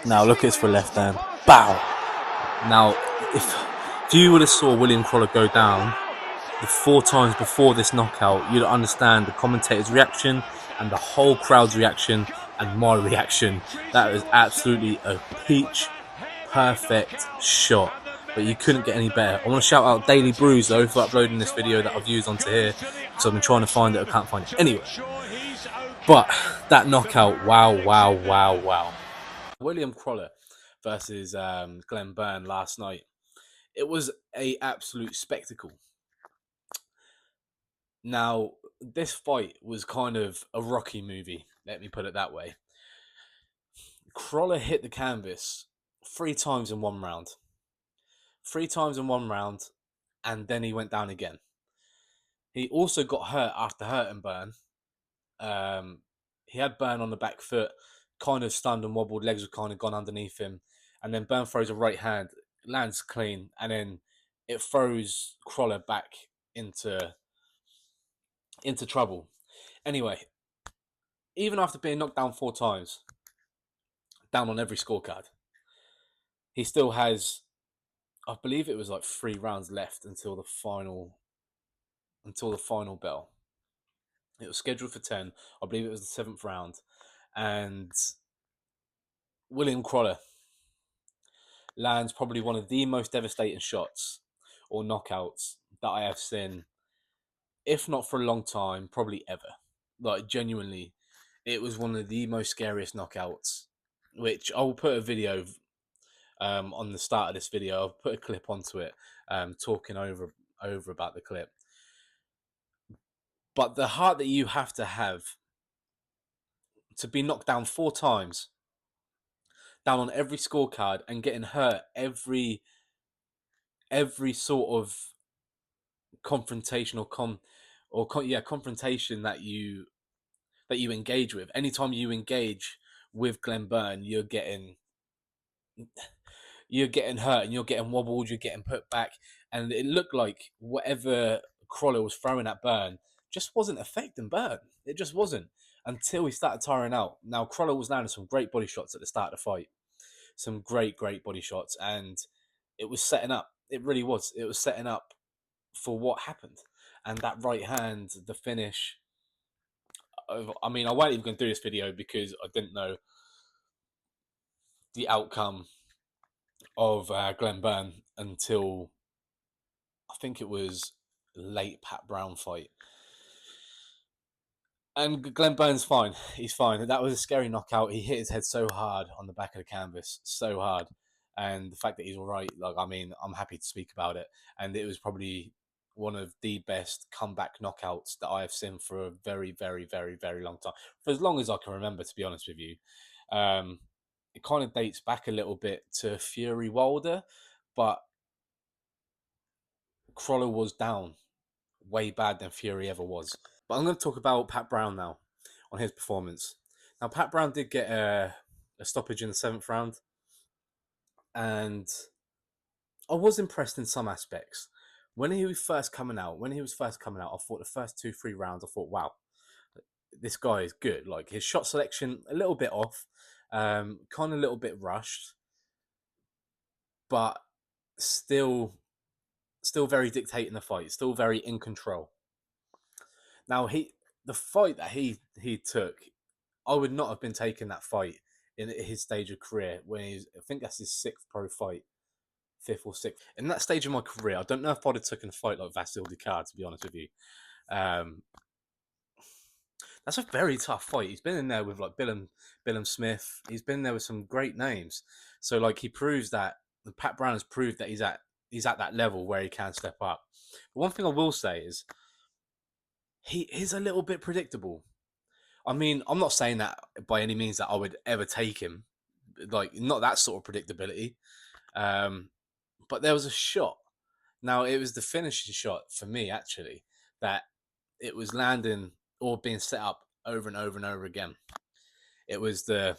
Now look, it's for left hand. Bow. Now, if you would have saw William Crawler go down the 4 times before this knockout, you'd understand the commentator's reaction and the whole crowd's reaction and my reaction. That was absolutely a peach perfect shot, but you couldn't get any better. I want to shout out Daily Brews though for uploading this video that I've used onto here, because I've been trying to find it, I can't find it anyway. But that knockout, wow. William Crawler versus Glenn Byrne last night. It was a absolute spectacle. Now, this fight was kind of a Rocky movie, let me put it that way. Crawler hit the canvas 3 times in one round. 3 times in one round, and then he went down again. He also got hurt after hurting Byrne. He had Byrne on the back foot, kind of stunned and wobbled, legs were kind of gone underneath him. And then Byrne throws a right hand, lands clean, and then it throws Crawler back into trouble. Anyway, even after being knocked down 4 times, down on every scorecard, he still has, I believe it was like 3 rounds left until the final bell. It was scheduled for 10. I believe it was the 7th round. And William Crawler lands probably one of the most devastating shots or knockouts that I have seen, if not for a long time, probably ever. Like, genuinely, it was one of the most scariest knockouts, which I will put a video on the start of this video. I'll put a clip onto it, talking over about the clip. But the heart that you have to be knocked down 4 times, down on every scorecard, and getting hurt every sort of confrontation confrontation that you engage with. Anytime you engage with Glenn Byrne, you're getting hurt and you're getting wobbled, you're getting put back, and it looked like whatever Crawler was throwing at Byrne just wasn't affecting Byrne. It just wasn't, until he started tiring out. Now, Crawler was landing some great body shots at the start of the fight. Some great body shots, and it was setting up. It really was. It was setting up for what happened. And that right hand, the finish. I mean, I wasn't even going to do this video because I didn't know the outcome of Glenn Byrne until I think it was late Pat Brown fight. And Glenn Byrne's fine. He's fine. That was a scary knockout. He hit his head so hard on the back of the canvas, so hard. And the fact that he's all right, like, I mean, I'm happy to speak about it. And it was probably one of the best comeback knockouts that I have seen for a very long time. For as long as I can remember, to be honest with you. It kind of dates back a little bit to Fury Wilder, but Crawler was down way bad than Fury ever was. But I'm going to talk about Pat Brown now, on his performance. Now, Pat Brown did get a stoppage in the 7th round, and I was impressed in some aspects. When he was first coming out, I thought the first 2-3 rounds, I thought, wow, this guy is good. Like, his shot selection, a little bit off, kind of a little bit rushed, but still very dictating the fight, still very in control. Now, the fight that he took, I would not have been taking that fight in his stage of career when I think that's his 6th pro fight, 5th or 6th. In that stage of my career, I don't know if I'd have taken a fight like Vasil Dikar, to be honest with you. That's a very tough fight. He's been in there with like Billum Smith. He's been there with some great names. So like, he proves that Pat Brown has proved that he's at that level where he can step up. But one thing I will say is he is a little bit predictable. I mean, I'm not saying that by any means that I would ever take him, like, not that sort of predictability. But there was a shot. Now, it was the finishing shot for me, actually, that it was landing or being set up over and over again. It was the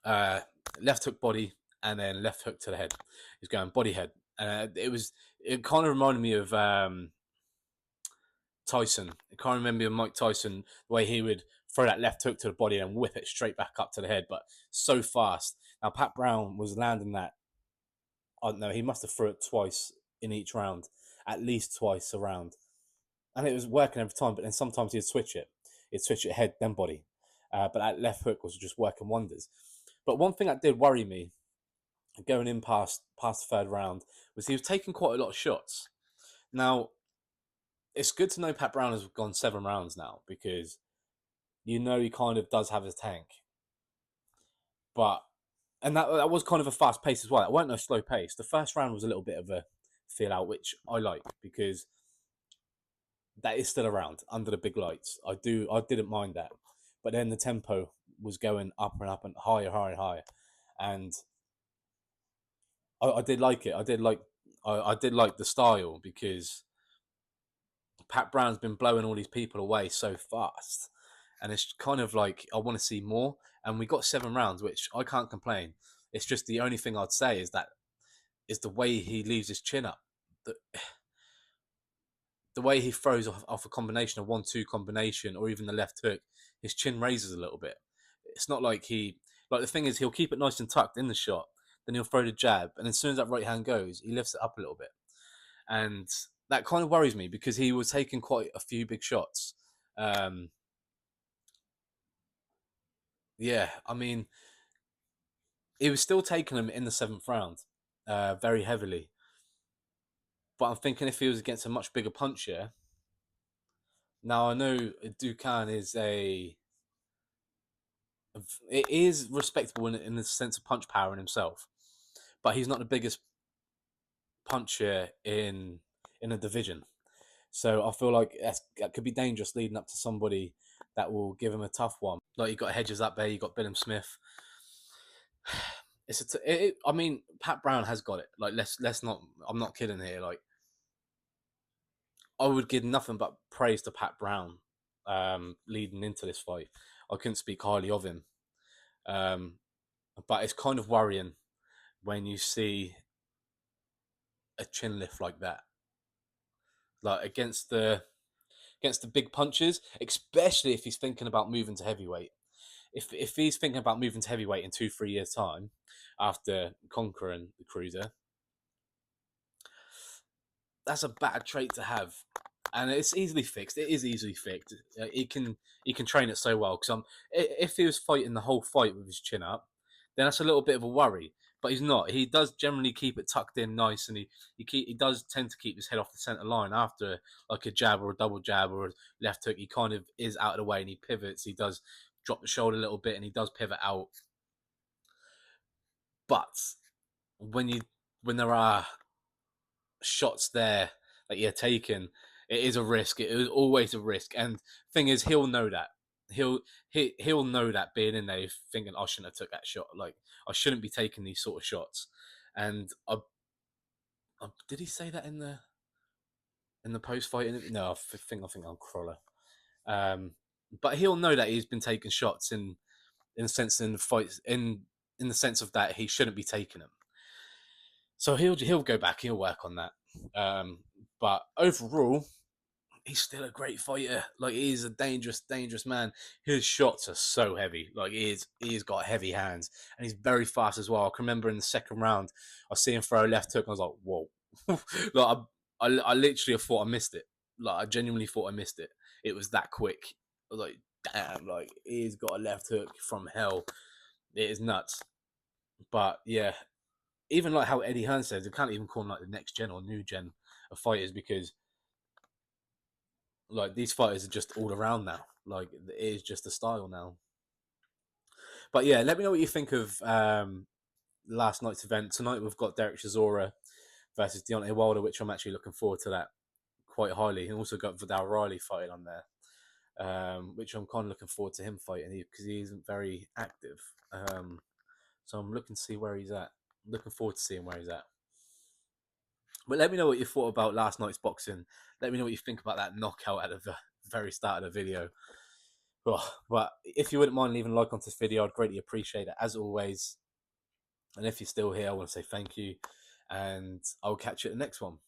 left hook body and then left hook to the head. He was going body head. It kind of reminded me of Tyson. I can't remember Mike Tyson, the way he would throw that left hook to the body and whip it straight back up to the head, but so fast. Now Pat Brown was landing that. I don't know. He must have threw it twice in each round, at least twice a round, and it was working every time. But then sometimes he'd switch it. He'd switch it head then body. But that left hook was just working wonders. But one thing that did worry me going in past the third round was he was taking quite a lot of shots. Now, it's good to know Pat Brown has gone 7 rounds now because he kind of does have his tank. And that was kind of a fast pace as well. It weren't no slow pace. The first round was a little bit of a feel out, which I like because that is still around under the big lights. I didn't mind that. But then the tempo was going up and up and higher, higher, higher. And I did like it. I did like the style because Pat Brown's been blowing all these people away so fast. And it's kind of like I want to see more. And we got 7 rounds, which I can't complain. It's just the only thing I'd say is the way he leaves his chin up. The way he throws off a combination, a 1-2 combination, or even the left hook, his chin raises a little bit. It's not like the thing is he'll keep it nice and tucked in the shot, then he'll throw the jab, and as soon as that right hand goes, he lifts it up a little bit. And that kind of worries me because he was taking quite a few big shots. Yeah, I mean, he was still taking them in the 7th round very heavily. But I'm thinking if he was against a much bigger puncher. Now, I know Dukan it is respectable in the sense of punch power in himself, but he's not the biggest puncher in a division. So I feel like that could be dangerous leading up to somebody that will give him a tough one. Like you got Hedges up there, you got Billum Smith. I mean, Pat Brown has got it. Like let's not. I'm not kidding here. Like I would give nothing but praise to Pat Brown leading into this fight. I couldn't speak highly of him, but it's kind of worrying when you see a chin lift like that, like against the big punches, especially if he's thinking about moving to heavyweight. If he's thinking about moving to heavyweight in 2-3 years' time after conquering the cruiser, that's a bad trait to have, and it's easily fixed. It is easily fixed. He can train it so well. Because if he was fighting the whole fight with his chin up, then that's a little bit of a worry. But he's not. He does generally keep it tucked in nice, and he does tend to keep his head off the centre line after like a jab or a double jab or a left hook. He kind of is out of the way and he pivots. He does drop the shoulder a little bit and he does pivot out. But when there are shots there that you're taking, it is a risk. It is always a risk. And thing is, he'll know that. He'll know that being in there, thinking I shouldn't have took that shot. Like I shouldn't be taking these sort of shots. And did he say that in the post fight? No, I think I'm Crawler. But he'll know that he's been taking shots in the sense in the sense of that he shouldn't be taking them. So he'll go back. He'll work on that. But overall, he's still a great fighter. Like he's a dangerous man. His shots are so heavy. Like he's got heavy hands and he's very fast as well. I can remember in the 2nd round, I see him throw a left hook. And I was like, whoa! Like I literally thought I missed it. Like I genuinely thought I missed it. It was that quick. I was like, damn! Like he's got a left hook from hell. It is nuts. But yeah, even like how Eddie Hearn says, we can't even call him like the next gen or new gen of fighters because like these fighters are just all around now. Like it is just a style now. But yeah, let me know what you think of last night's event. Tonight we've got Derek Chisora versus Deontay Wilder, which I'm actually looking forward to that quite highly. And also got Vidal Riley fighting on there, which I'm kind of looking forward to him fighting because he isn't very active. So I'm looking to see where he's at. Looking forward to seeing where he's at. But let me know what you thought about last night's boxing. Let me know what you think about that knockout at the very start of the video. But if you wouldn't mind leaving a like on this video, I'd greatly appreciate it, as always. And if you're still here, I want to say thank you. And I'll catch you at the next one.